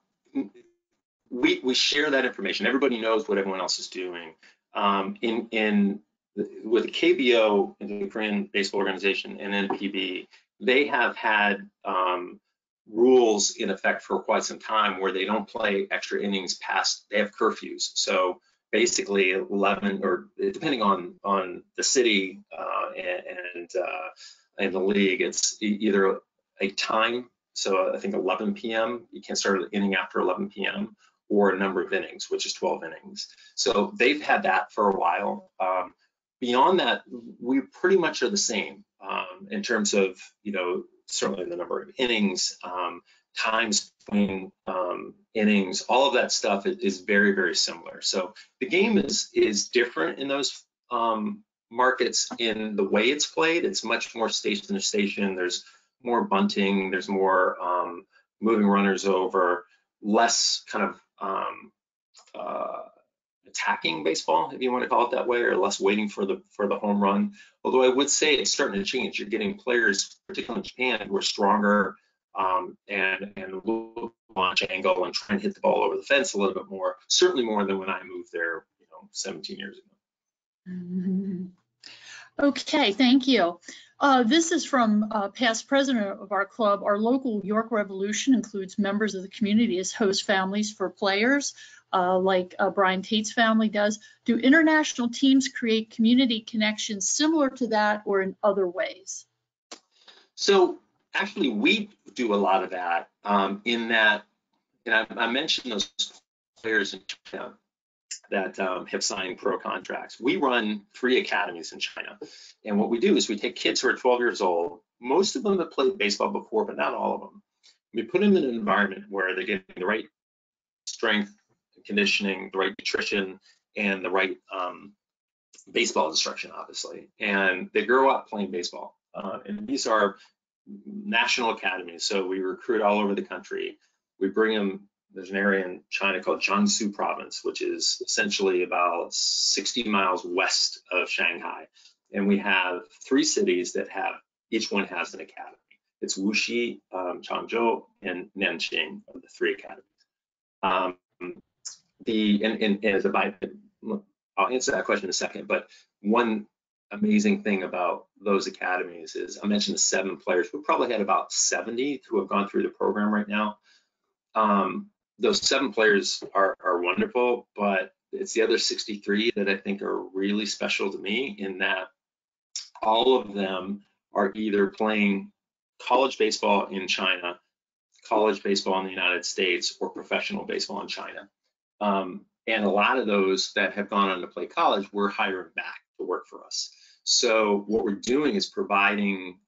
[SPEAKER 8] we share that information. Everybody knows what everyone else is doing. With the KBO, the Korean Baseball Organization, and NPB, they have had rules in effect for quite some time where they don't play extra innings past, they have curfews. So basically 11, or depending on the city and the league, it's either a time, so I think 11 p.m., you can't start an inning after 11 p.m., or a number of innings, which is 12 innings. So they've had that for a while. Beyond that, we pretty much are the same in terms of, certainly the number of innings, times between innings, all of that stuff is very, very similar. So the game is different in those markets in the way it's played. It's much more station to station. There's more bunting. There's more moving runners over, less kind of attacking baseball, if you want to call it that way, or less waiting for the home run. Although I would say it's starting to change. You're getting players, particularly in Japan, who are stronger and launch angle and try and hit the ball over the fence a little bit more, certainly more than when I moved there, 17 years ago.
[SPEAKER 1] Okay, thank you. This is from past president of our club. Our local York Revolution includes members of the community as host families for players, like Brian Tate's family does. Do international teams create community connections similar to that or in other ways?
[SPEAKER 8] So actually, we do a lot of that in that, and I mentioned those players in China that have signed pro contracts. We run 3 academies in China. And what we do is we take kids who are 12 years old. Most of them have played baseball before, but not all of them. We put them in an environment where they're getting the right strength, conditioning, the right nutrition, and the right baseball instruction, obviously. And they grow up playing baseball. And these are national academies. So we recruit all over the country. We bring them. There's an area in China called Jiangsu province, which is essentially about 60 miles west of Shanghai. And we have 3 cities that each one has an academy. It's Wuxi, Changzhou, and Nanjing are the 3 academies. I'll answer that question in a second, but one amazing thing about those academies is I mentioned the 7 players. We probably had about 70 who have gone through the program right now. Those 7 players are wonderful, but it's the other 63 that I think are really special to me, in that all of them are either playing college baseball in China, college baseball in the United States, or professional baseball in China. And a lot of those that have gone on to play college, we're hiring back to work for us. So what we're doing is providing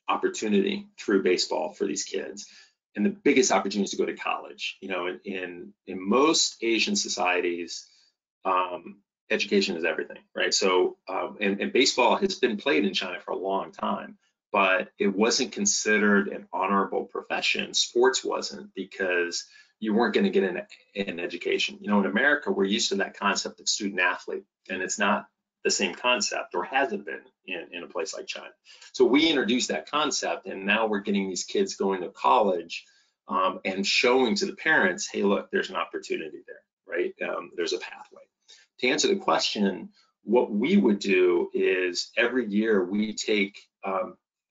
[SPEAKER 8] opportunity through baseball for these kids. And the biggest opportunity is to go to college. In most Asian societies, education is everything, right? So, and baseball has been played in China for a long time, but it wasn't considered an honorable profession. Sports wasn't, because you weren't going to get an education. You know, in America, we're used to that concept of student athlete, and it's not the same concept, or hasn't been in a place like China. So we introduced that concept, and now we're getting these kids going to college and showing to the parents, hey, look, there's an opportunity there, right? There's a pathway. To answer the question, what we would do is every year we take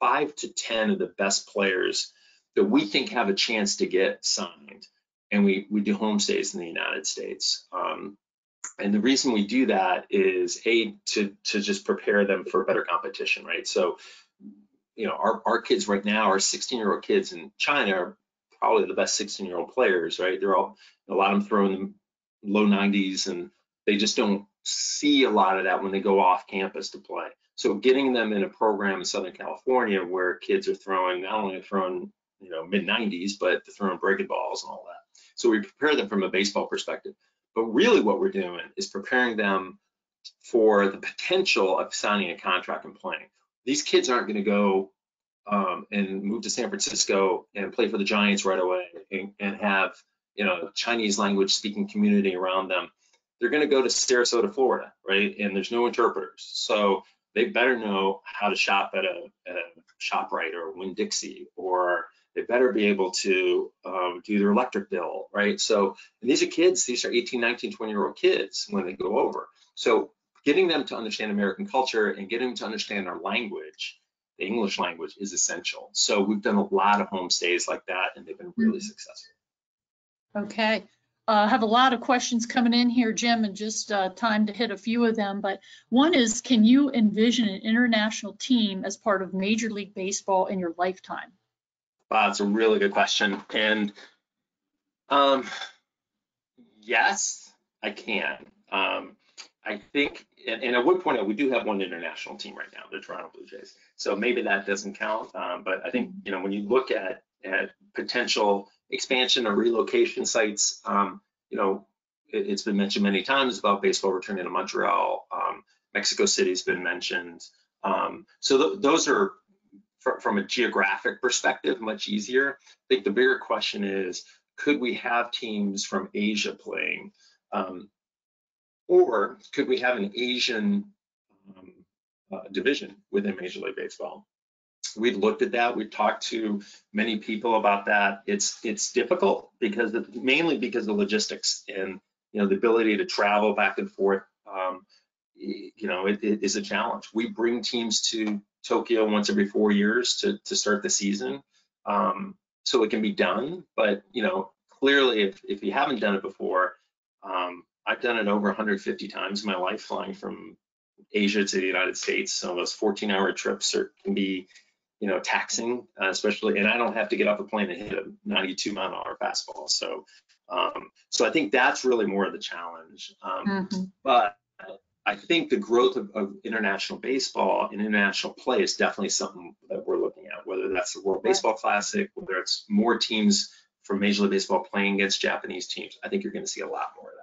[SPEAKER 8] 5 to 10 of the best players that we think have a chance to get signed, and we do homestays in the United States. And the reason we do that is to just prepare them for better competition, right? So, you know, our kids right now, our 16-year-old kids in China are probably the best 16-year-old players, right? They're all, a lot of them throwing the low 90s, and they just don't see a lot of that when they go off campus to play. So getting them in a program in Southern California where kids are throwing, not only throwing, you know, mid 90s, but they're throwing breaking balls and all that. So we prepare them from a baseball perspective. But really what we're doing is preparing them for the potential of signing a contract and playing. These kids aren't going to go and move to San Francisco and play for the Giants right away and have, you know, Chinese language speaking community around them. They're going to go to Sarasota, Florida, right? And there's no interpreters. So they better know how to shop at a ShopRite or Winn-Dixie, or they better be able to do their electric bill, right? So, and these are kids, these are 18, 19, 20-year-old kids when they go over. So getting them to understand American culture and getting them to understand our language, the English language, is essential. So we've done a lot of homestays like that, and they've been really successful.
[SPEAKER 1] Okay. I have a lot of questions coming in here, Jim, and just time to hit a few of them. But one is, can you envision an international team as part of Major League Baseball in your lifetime?
[SPEAKER 8] Wow, that's a really good question. And yes, I can. I think, and I would point out, we do have one international team right now, the Toronto Blue Jays. So maybe that doesn't count. But I think, you know, when you look at potential expansion or relocation sites, you know, it's been mentioned many times about baseball returning to Montreal. Mexico City's been mentioned. So those are, from a geographic perspective, much easier. I think the bigger question is, could we have teams from Asia playing? Or could we have an Asian division within Major League Baseball? We've looked at that. We've talked to many people about that. It's difficult mainly because of logistics and, you know, the ability to travel back and forth. You know, it is a challenge. We bring teams to Tokyo once every 4 years to start the season, so it can be done. But, you know, clearly, if you haven't done it before, I've done it over 150 times in my life, flying from Asia to the United States. So those 14-hour trips can be, you know, taxing, especially, and I don't have to get off a plane and hit a 92-mile-an-hour fastball. So, so I think that's really more of the challenge. But I think the growth of international baseball and international play is definitely something that we're looking at, whether that's the World Baseball Classic, whether it's more teams from Major League Baseball playing against Japanese teams. I think you're going to see a lot more of that.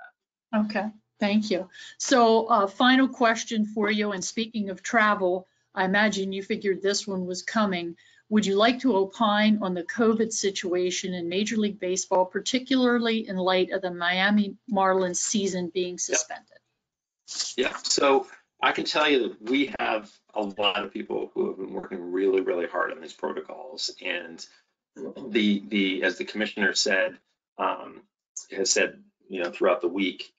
[SPEAKER 1] Okay, thank you. So final question for you, and speaking of travel, I imagine you figured this one was coming. Would you like to opine on the COVID situation in Major League Baseball, particularly in light of the Miami Marlins season being suspended?
[SPEAKER 8] Yeah, so I can tell you that we have a lot of people who have been working really, really hard on these protocols. And as the commissioner said, has said, you know, throughout the week,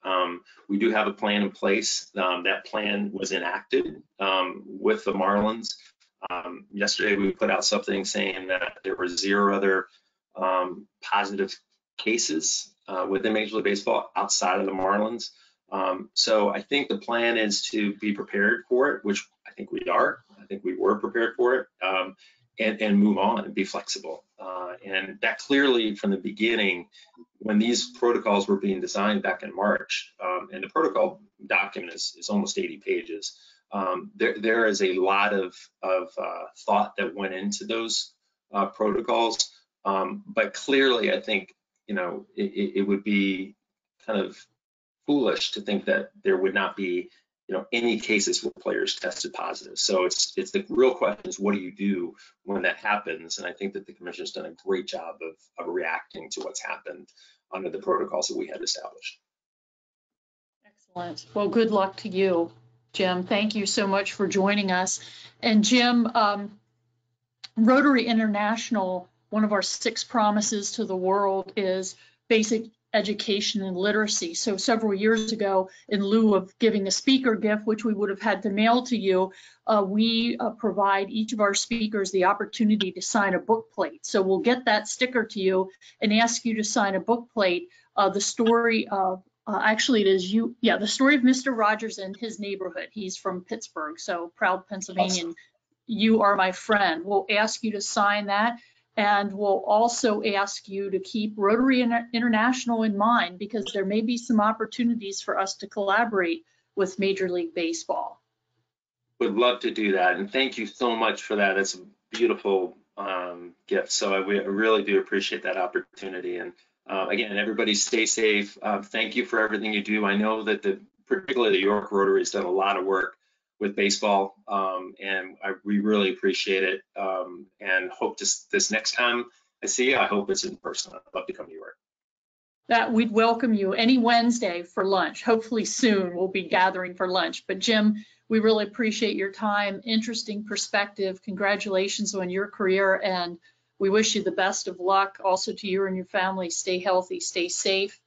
[SPEAKER 8] we do have a plan in place. That plan was enacted with the Marlins. Yesterday, we put out something saying that there were 0 other positive cases within Major League Baseball outside of the Marlins. So I think the plan is to be prepared for it, which I think we are. I think we were prepared for it, and move on and be flexible. And that clearly, from the beginning, when these protocols were being designed back in March, and the protocol document is almost 80 pages, there is a lot of thought that went into those protocols. But clearly, I think, you know, it would be kind of foolish to think that there would not be, you know, any cases where players tested positive. So it's the real question is, what do you do when that happens? And I think that the commissioner's done a great job of reacting to what's happened. under the protocols that we had established.
[SPEAKER 1] Excellent. Well, good luck to you, Jim. Thank you so much for joining us. And Jim, Rotary International, one of our 6 promises to the world is basic education and literacy. So several years ago, in lieu of giving a speaker gift, which we would have had to mail to you, we provide each of our speakers the opportunity to sign a book plate. So we'll get that sticker to you and ask you to sign a book plate. The story of, actually it is you, yeah, the story of Mr. Rogers and his neighborhood. He's from Pittsburgh, so proud Pennsylvanian.
[SPEAKER 8] Awesome.
[SPEAKER 1] You are my friend. We'll ask you to sign that. And we'll also ask you to keep Rotary International in mind, because there may be some opportunities for us to collaborate with Major League Baseball.
[SPEAKER 8] Would love to do that. And thank you so much for that. It's a beautiful gift. So we really do appreciate that opportunity. And again, everybody stay safe. Thank you for everything you do. I know that particularly the York Rotary has done a lot of work with baseball, and we really appreciate it, and hope this next time I see you, I hope it's in person. I'd love to come to York.
[SPEAKER 1] That we'd welcome you any Wednesday for lunch. Hopefully soon we'll be gathering for lunch. But Jim, we really appreciate your time, interesting perspective. Congratulations on your career, and we wish you the best of luck. Also to you and your family, stay healthy, stay safe.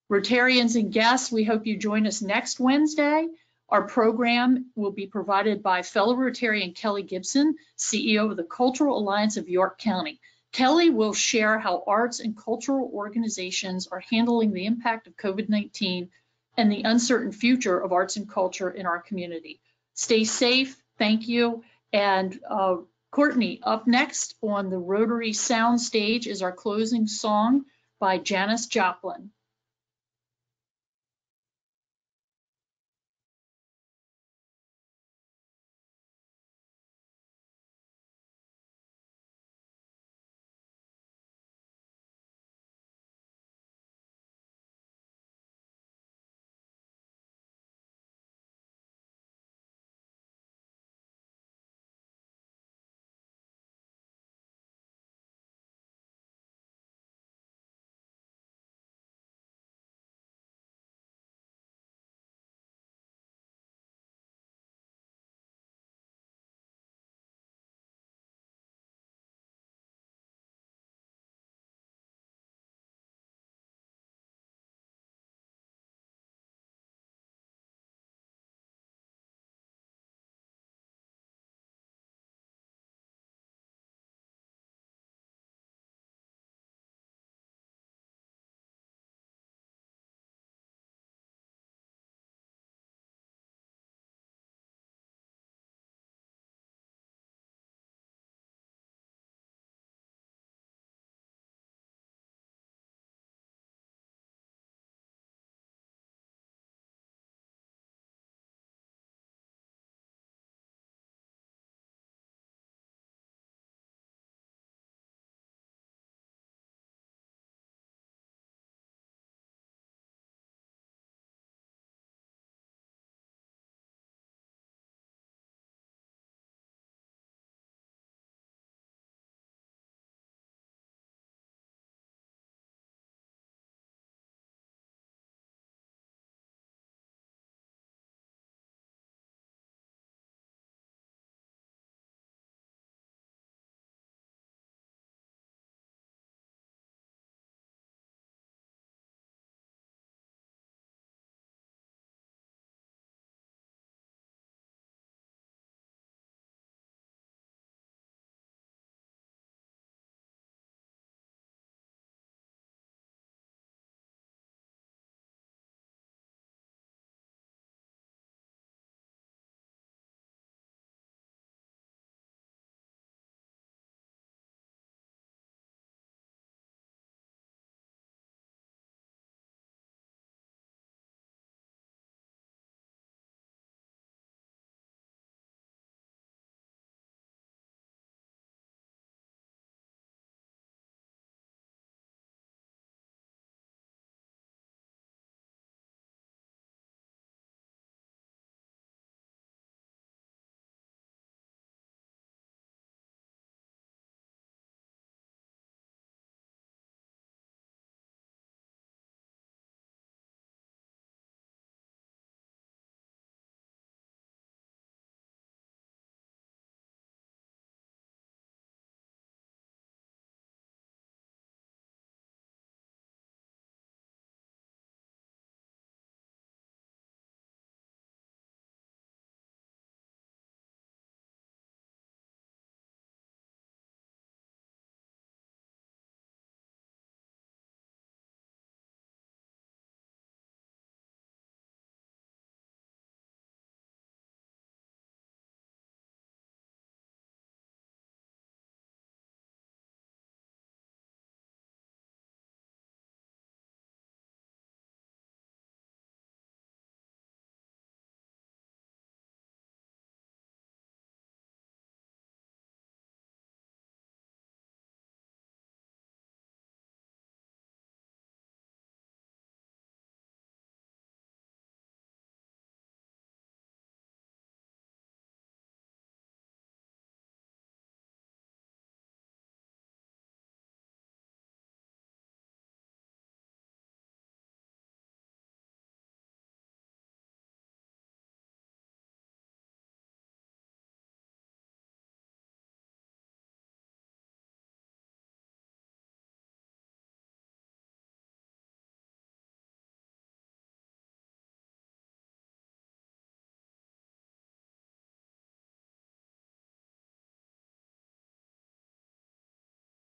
[SPEAKER 1] Rotarians and guests, we hope you join us next Wednesday. Our program will be provided by fellow Rotarian Kelly Gibson, CEO of the Cultural Alliance of York County. Kelly will share how arts and cultural organizations are handling the impact of COVID-19 and the uncertain future of arts and culture in our community. Stay safe, thank you. And Courtney, up next on the Rotary Sound Stage is our closing song by Janis Joplin.